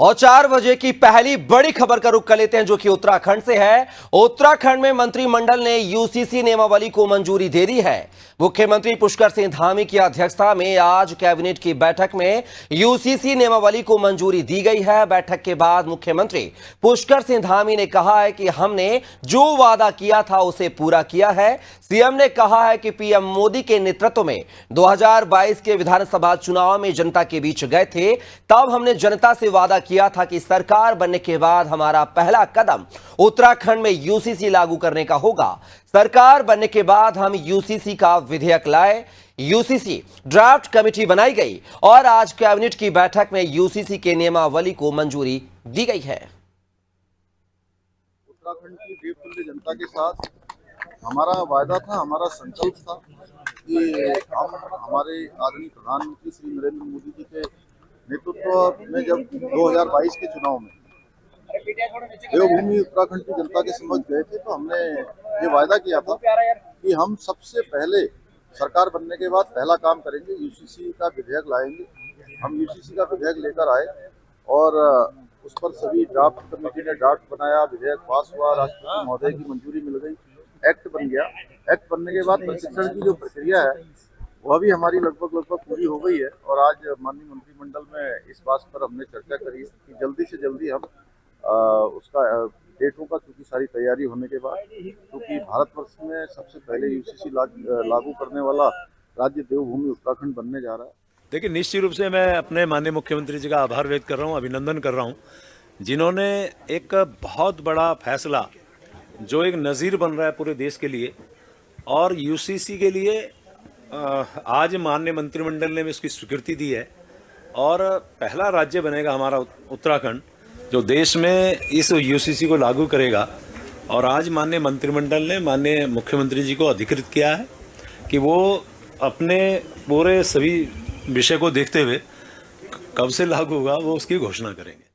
और 4 बजे की पहली बड़ी खबर का रुख कर लेते हैं, जो कि उत्तराखंड से है। उत्तराखंड में मंत्रिमंडल ने यूसीसी नियमावली को मंजूरी दे दी है। मुख्यमंत्री पुष्कर सिंह धामी की अध्यक्षता में आज कैबिनेट की बैठक में यूसीसी नियमावली को मंजूरी दी गई है। बैठक के बाद मुख्यमंत्री पुष्कर सिंह धामी ने कहा है कि हमने जो वादा किया था उसे पूरा किया है। सीएम ने कहा है कि पीएम मोदी के नेतृत्व में 2022 के विधानसभा चुनाव में जनता के बीच गए थे, तब हमने जनता से वादा किया था कि सरकार बनने के बाद हमारा पहला कदम उत्तराखंड में यूसीसी लागू करने का होगा। सरकार बनने के बाद हम यूसीसी का विधेयक लाए, यूसीसी ड्राफ्ट कमेटी बनाई गई और आज कैबिनेट की बैठक में यूसीसी के नियमावली को मंजूरी दी गई है। उत्तराखंड की देवतुल्य जनता के साथ हमारा वायदा था, हमारा संकल्प था कि हम हमारे आदरणीय प्रधानमंत्री श्री नरेंद्र मोदी जी के नेतृत्व में जब 2022 के चुनाव में देवभूमि उत्तराखंड की जनता के समक्ष गए थे, तो हमने ये वायदा किया था कि हम सबसे पहले सरकार बनने के बाद पहला काम करेंगे, यूसीसी का विधेयक लाएंगे। हम यूसीसी का विधेयक लेकर आए और उस पर सभी ड्राफ्ट कमेटी ने ड्राफ्ट बनाया, विधेयक पास हुआ, राष्ट्रपति महोदय की मंजूरी मिल गई, एक्ट बन गया। एक्ट बनने के बाद प्रशिक्षण की जो प्रक्रिया है वह भी हमारी लगभग पूरी हो गई है और आज माननीय मंत्रिमंडल में इस बात पर हमने चर्चा करी कि जल्दी से जल्दी हम उसका डेटों का, क्योंकि सारी तैयारी होने के बाद, क्योंकि भारतवर्ष में सबसे पहले यूसीसी लागू करने वाला राज्य देवभूमि उत्तराखंड बनने जा रहा है। देखिए, निश्चित रूप से मैं अपने माननीय मुख्यमंत्री जी का आभार व्यक्त कर रहा हूँ, अभिनंदन कर रहा हूँ, जिन्होंने एक बहुत बड़ा फैसला जो एक नज़ीर बन रहा है पूरे देश के लिए और यूसीसी के लिए आज माननीय मंत्रिमंडल ने भी इसकी स्वीकृति दी है और पहला राज्य बनेगा हमारा उत्तराखंड जो देश में इस यूसीसी को लागू करेगा। और आज माननीय मंत्रिमंडल ने माननीय मुख्यमंत्री जी को अधिकृत किया है कि वो अपने पूरे सभी विषय को देखते हुए कब से लागू होगा वो उसकी घोषणा करेंगे।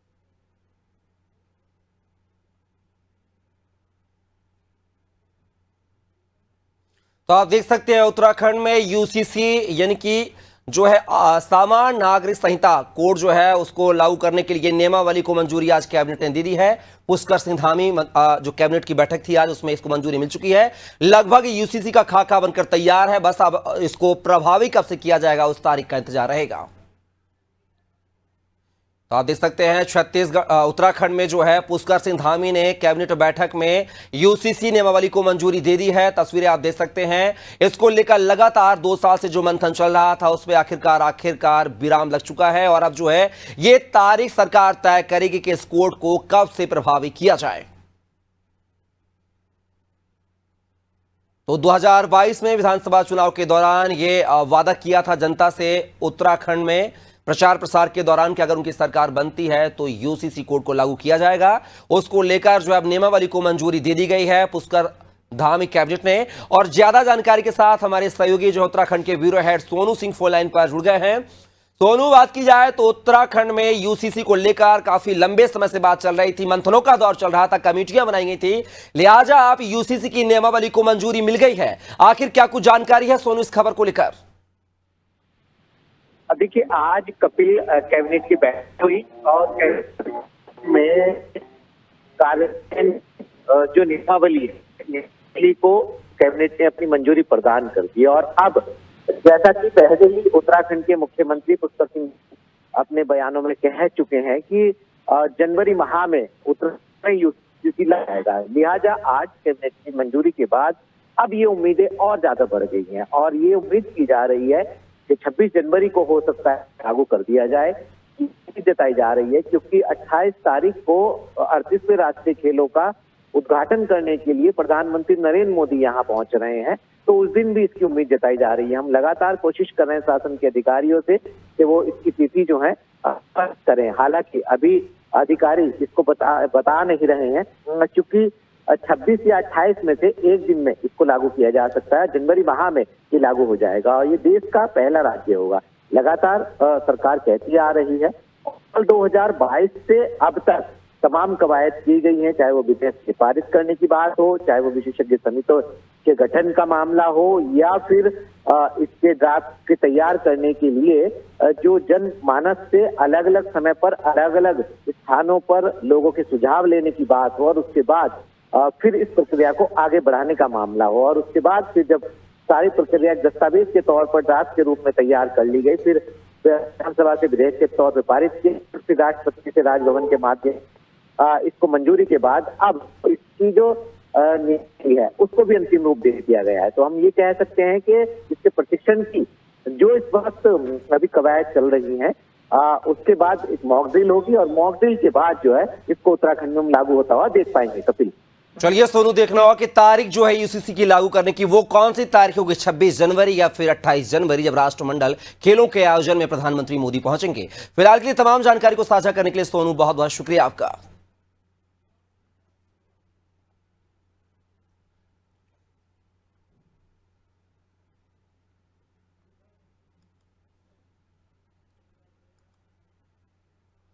तो आप देख सकते हैं उत्तराखंड में यूसीसी यानी कि जो है सामान्य नागरिक संहिता कोड जो है उसको लागू करने के लिए नियमावली को मंजूरी आज कैबिनेट ने दे दी है। पुष्कर सिंह धामी जो कैबिनेट की बैठक थी आज, उसमें इसको मंजूरी मिल चुकी है। लगभग यूसीसी का खाका बनकर तैयार है, बस अब इसको प्रभावी कब से किया जाएगा उस तारीख का इंतजार रहेगा। तो आप देख सकते हैं छत्तीसगढ़ उत्तराखंड में जो है पुष्कर सिंह धामी ने कैबिनेट बैठक में यूसीसी नियमावली को मंजूरी दे दी है। तस्वीरें आप देख सकते हैं। इसको लेकर लगातार 2 साल से जो मंथन चल रहा था उसमें आखिरकार विराम लग चुका है और अब जो है ये तारीख सरकार तय करेगी कि इस कोड को कब से प्रभावी किया जाए। तो 2022 में विधानसभा चुनाव के दौरान ये वादा किया था जनता से उत्तराखंड में प्रचार प्रसार के दौरान कि अगर उनकी सरकार बनती है तो यूसीसी कोड को लागू किया जाएगा। उसको लेकर जो अब नियमावली को मंजूरी दे दी गई है पुष्कर धामी कैबिनेट ने। और ज्यादा जानकारी के साथ हमारे सहयोगी जो उत्तराखंड के bureau head Sonu Singh phone line पर जुड़ गए हैं। सोनू, बात की जाए तो उत्तराखंड में यूसीसी को लेकर काफी लंबे समय से बात चल रही थी, मंथनों का दौर चल रहा था, कमेटियां बनाई गई थी, लिहाजा आप यूसीसी की नियमावली को मंजूरी मिल गई है। आखिर क्या कुछ जानकारी है सोनू इस खबर को लेकर? देखिए, आज कपिल कैबिनेट की बैठक हुई और में कार्यान्वयन जो नियमावली को कैबिनेट ने अपनी मंजूरी प्रदान कर दी और अब जैसा कि पहले ही उत्तराखंड के मुख्यमंत्री पुष्कर सिंह अपने बयानों में कह चुके हैं कि जनवरी माह में उत्तराखंड में यूसीसी लाएगा। लिहाजा आज कैबिनेट की मंजूरी के बाद अब ये उम्मीदें और ज्यादा बढ़ गई हैं और ये उम्मीद की जा रही है कि 26 जनवरी को हो सकता है लागू कर दिया जाए, जताई जा रही है, क्योंकि 28 तारीख को 38वें राष्ट्रीय खेलों का उद्घाटन करने के लिए प्रधानमंत्री नरेंद्र मोदी यहाँ पहुंच रहे हैं, तो उस दिन भी इसकी उम्मीद जताई जा रही है। हम लगातार कोशिश कर रहे हैं शासन के अधिकारियों से कि वो इसकी तिथि जो है करें, हालांकि अभी अधिकारी इसको बता नहीं रहे हैं, क्योंकि 26 या 28 में से एक दिन में इसको लागू किया जा सकता है। जनवरी माह में ये लागू हो जाएगा और ये देश का पहला राज्य होगा। लगातार सरकार कहती आ रही है और 2022 से अब तक तमाम कवायद की गई हैं, चाहे वो विधेयक की पारित करने की बात हो, चाहे वो विशेषज्ञ समितियों के गठन का मामला हो या फिर इसके ड्राफ्ट के तैयार करने के लिए जो जनमानस से अलग अलग समय पर अलग अलग स्थानों पर लोगों के सुझाव लेने की बात हो और उसके बाद फिर इस प्रक्रिया को आगे बढ़ाने का मामला हो, और उसके बाद फिर जब सारी प्रक्रिया दस्तावेज के तौर पर ड्राफ्ट के रूप में तैयार कर ली गई, फिर विधानसभा से विधेयक के तौर पर पारित किए, फिर राष्ट्रपति से राजभवन के माध्यम इसको मंजूरी के बाद अब इसकी जो नीति है उसको भी अंतिम रूप दे दिया गया है। तो हम ये कह सकते हैं कि इसके प्रशिक्षण की जो इस वक्त अभी कवायद चल रही है, उसके बाद एक मॉक ड्रिल होगी और मॉक ड्रिल के बाद जो है इसको उत्तराखंड में लागू होता हुआ देख पाएंगे। कपिल, चलिए सोनू, देखना होगा कि तारीख जो है यूसीसी की लागू करने की वो कौन सी तारीख होगी, 26 जनवरी या फिर 28 जनवरी, जब राष्ट्रमंडल खेलों के आयोजन में प्रधानमंत्री मोदी पहुंचेंगे। फिलहाल के लिए तमाम जानकारी को साझा करने के लिए सोनू बहुत बहुत शुक्रिया आपका।